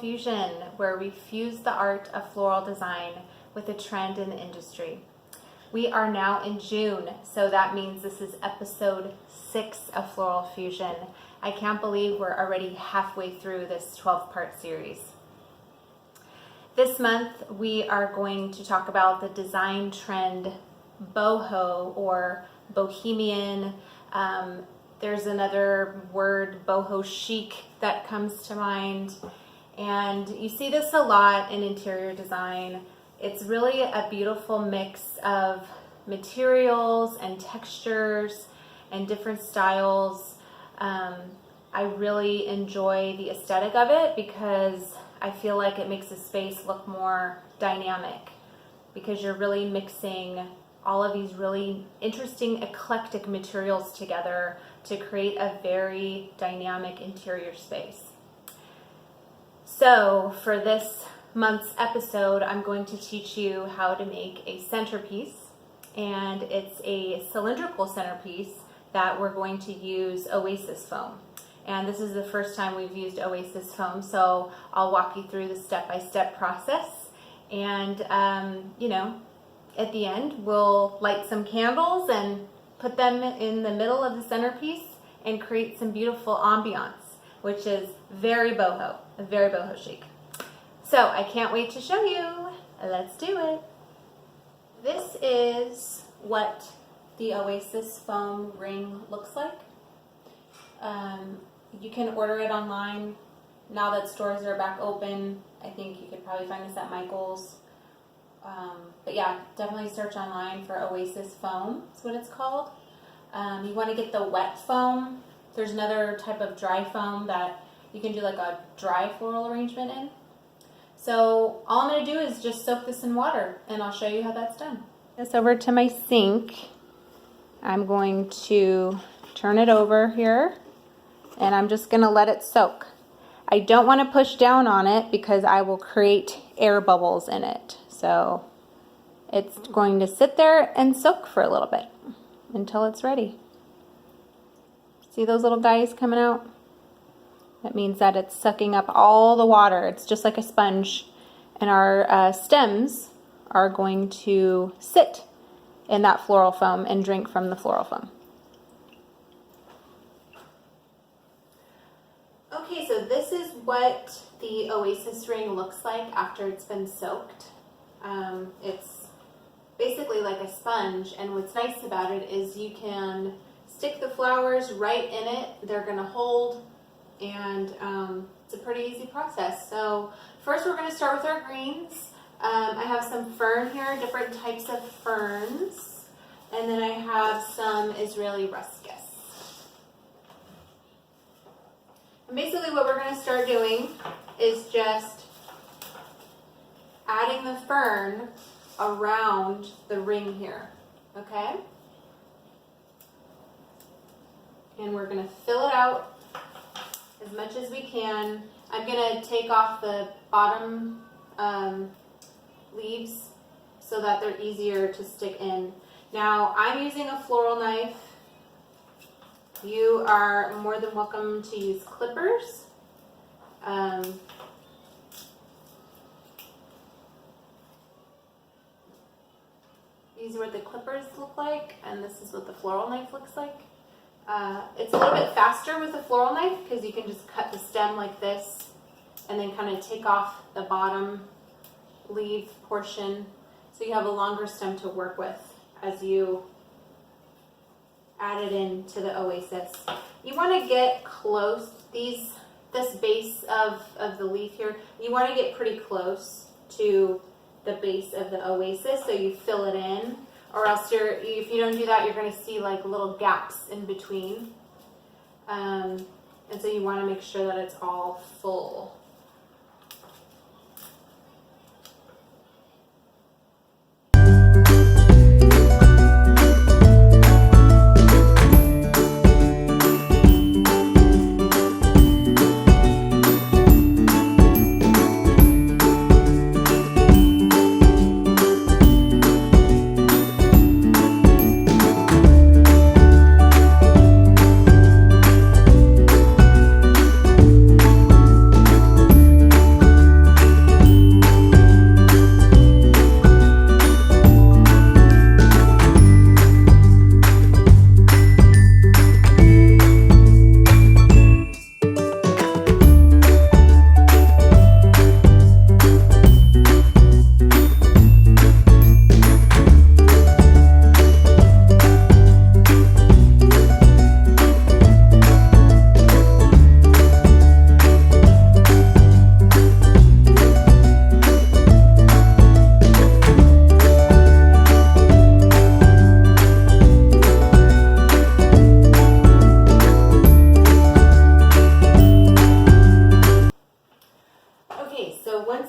Fusion, where we fuse the art of floral design with a trend in the industry. We are now in June, so that means this is episode 6 of Floral Fusion. I can't believe we're already halfway through this 12-part series. This month, we are going to talk about the design trend boho or Bohemian. There's another word, bohochic, that comes to mind. And you see this a lot in interior design. It's really a beautiful mix of materials and textures and different styles. I really enjoy the aesthetic of it because I feel like it makes a space look more dynamic because you're really mixing all of these really interesting eclectic materials together to create a very dynamic interior space. So for this month's episode, I'm going to teach you how to make a centerpiece, and it's a cylindrical centerpiece that we're going to use Oasis foam. And this is the first time we've used Oasis foam, so I'll walk you through the step-by-step process. And, at the end, we'll light some candles and put them in the middle of the centerpiece and create some beautiful ambiance, which is very boho chic. So I can't wait to show you. Let's do it. This is what the Oasis foam ring looks like. You can order it online. Now that stores are back open, I think you could probably find this at Michael's. But yeah, definitely search online for Oasis foam. That's what it's called. You want to get the wet foam. There's another type of dry foam that you can do like a dry floral arrangement in. So all I'm going to do is just soak this in water, and I'll show you how that's done. This over to my sink. I'm going to turn it over here, and I'm just going to let it soak. I don't want to push down on it because I will create air bubbles in it. So it's going to sit there and soak for a little bit until it's ready. See those little guys coming out? That means that it's sucking up all the water. It's just like a sponge. And our stems are going to sit in that floral foam and drink from the floral foam. Okay, so this is what the Oasis ring looks like after it's been soaked. It's basically like a sponge, and what's nice about it is you can stick the flowers right in it. They're going to hold, and it's a pretty easy process. So first we're going to start with our greens. I have some fern here, different types of ferns, and then I have some Israeli ruscus. And basically what we're going to start doing is just adding the fern around the ring here, okay? And we're going to fill it out as much as we can. I'm going to take off the bottom leaves so that they're easier to stick in. Now, I'm using a floral knife. You are more than welcome to use clippers. These are what the clippers look like, and this is what the floral knife looks like. It's a little bit faster with the floral knife because you can just cut the stem like this and then kind of take off the bottom leaf portion so you have a longer stem to work with as you add it into the Oasis. You want to get close, this base of the leaf here, you want to get pretty close to the base of the Oasis so you fill it in, or else if you don't do that, you're going to see like little gaps in between. And so you want to make sure that it's all full.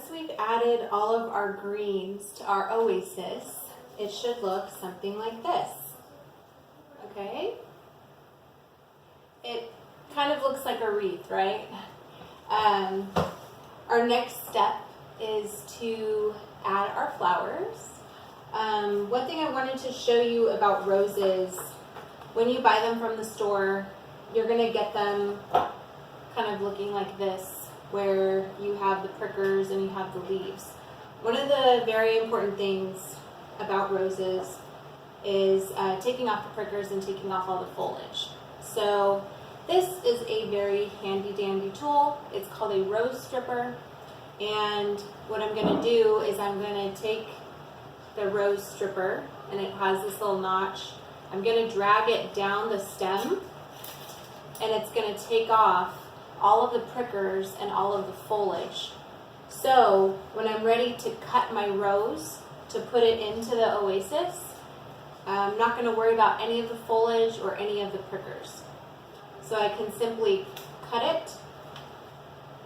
once we've added all of our greens to our oasis, it should look something like this. Okay? It kind of looks like a wreath, right? Our next step is to add our flowers. One thing I wanted to show you about roses, when you buy them from the store, you're going to get them kind of looking like this, where you have the prickers and you have the leaves. One of the very important things about roses is taking off the prickers and taking off all the foliage. So this is a very handy dandy tool. It's called a rose stripper. And what I'm going to do is I'm going to take the rose stripper, and it has this little notch. I'm going to drag it down the stem, and it's going to take off all of the prickers and all of the foliage. So when I'm ready to cut my rose to put it into the oasis, I'm not going to worry about any of the foliage or any of the prickers. So I can simply cut it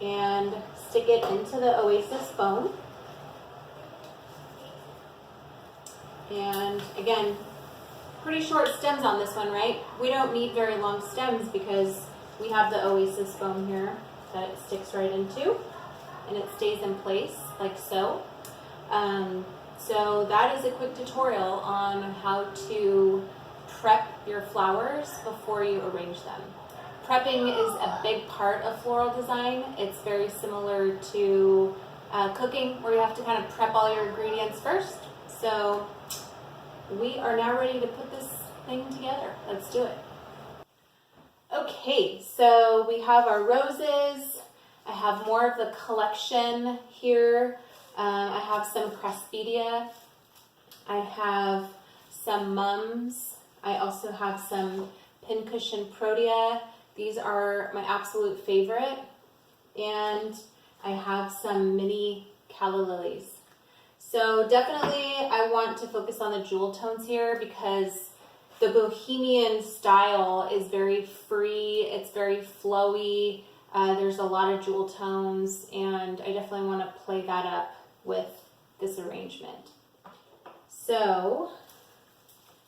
and stick it into the Oasis foam. And again, pretty short stems on this one, right? We don't need very long stems because we have the Oasis foam here that it sticks right into, and it stays in place like so. So that is a quick tutorial on how to prep your flowers before you arrange them. Prepping is a big part of floral design. It's very similar to cooking, where you have to kind of prep all your ingredients first. So we are now ready to put this thing together. Let's do it. Okay, so we have our roses. I have more of the collection here. I have some craspedia. I have some mums. I also have some pincushion protea. These are my absolute favorite. And I have some mini calla lilies. So definitely I want to focus on the jewel tones here because the Bohemian style is very free. It's very flowy. There's a lot of jewel tones, and I definitely want to play that up with this arrangement. So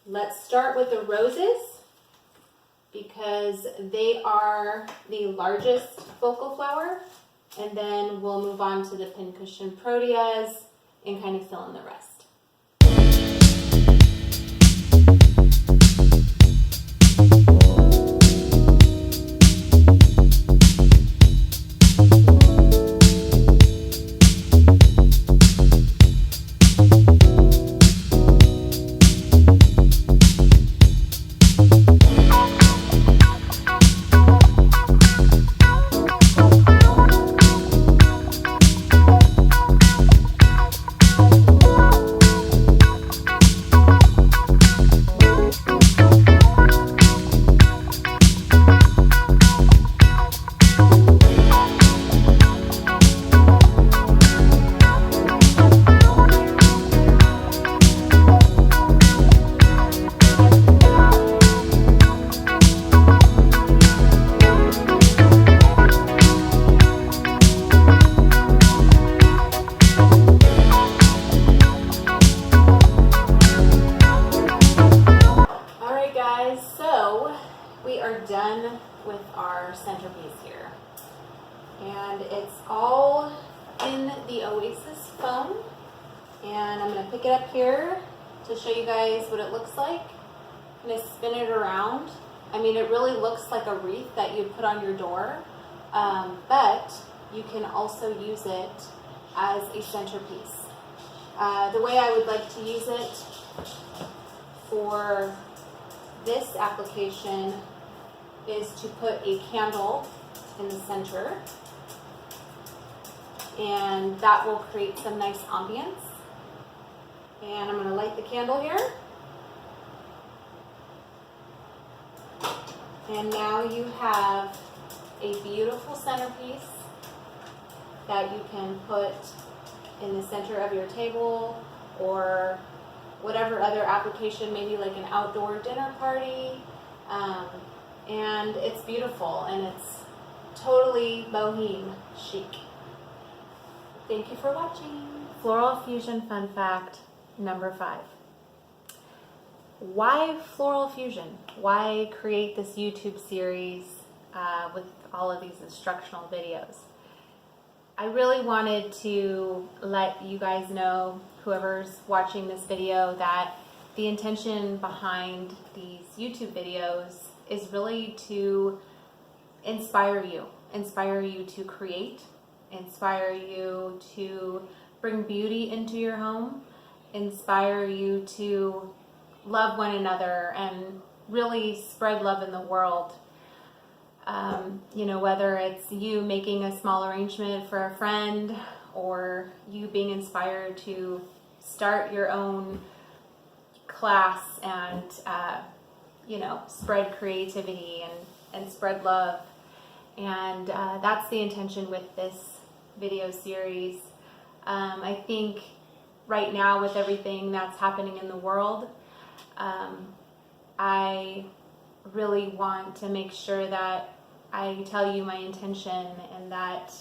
let's start with the roses because they are the largest focal flower, and then we'll move on to the pincushion proteas and kind of fill in the rest. Done with our centerpiece here, and it's all in the Oasis foam, and I'm going to pick it up here to show you guys what it looks like. I'm going to spin it around. I mean, it really looks like a wreath that you put on your door, but you can also use it as a centerpiece. The way I would like to use it for this application is to put a candle in the center, and that will create some nice ambience. And I'm going to light the candle here. And now you have a beautiful centerpiece that you can put in the center of your table or whatever other application, maybe like an outdoor dinner party. And it's beautiful, and it's totally boheme chic. Thank you for watching. Floral Fusion Fun Fact number 5. Why Floral Fusion? Why create this YouTube series with all of these instructional videos? I really wanted to let you guys know, whoever's watching this video, that the intention behind these YouTube videos is really to inspire you to create, inspire you to bring beauty into your home, inspire you to love one another and really spread love in the world. Whether it's you making a small arrangement for a friend, or you being inspired to start your own class and spread creativity and spread love. And that's the intention with this video series. I think right now, with everything that's happening in the world, I really want to make sure that I tell you my intention, and that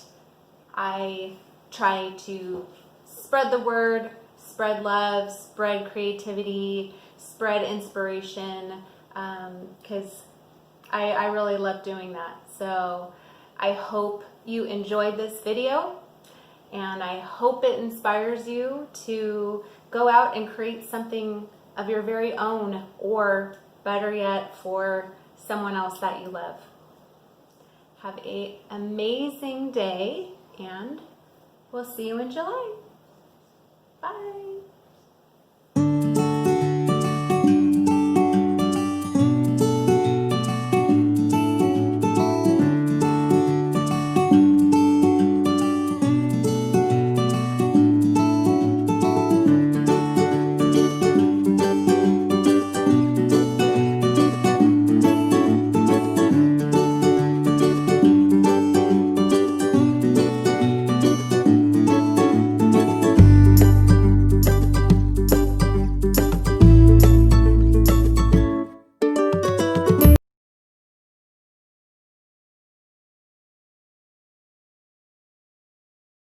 I try to spread the word, spread love, spread creativity, spread inspiration, because I really love doing that. So I hope you enjoyed this video, and I hope it inspires you to go out and create something of your very own, or better yet, for someone else that you love. Have an amazing day, and we'll see you in July. Bye.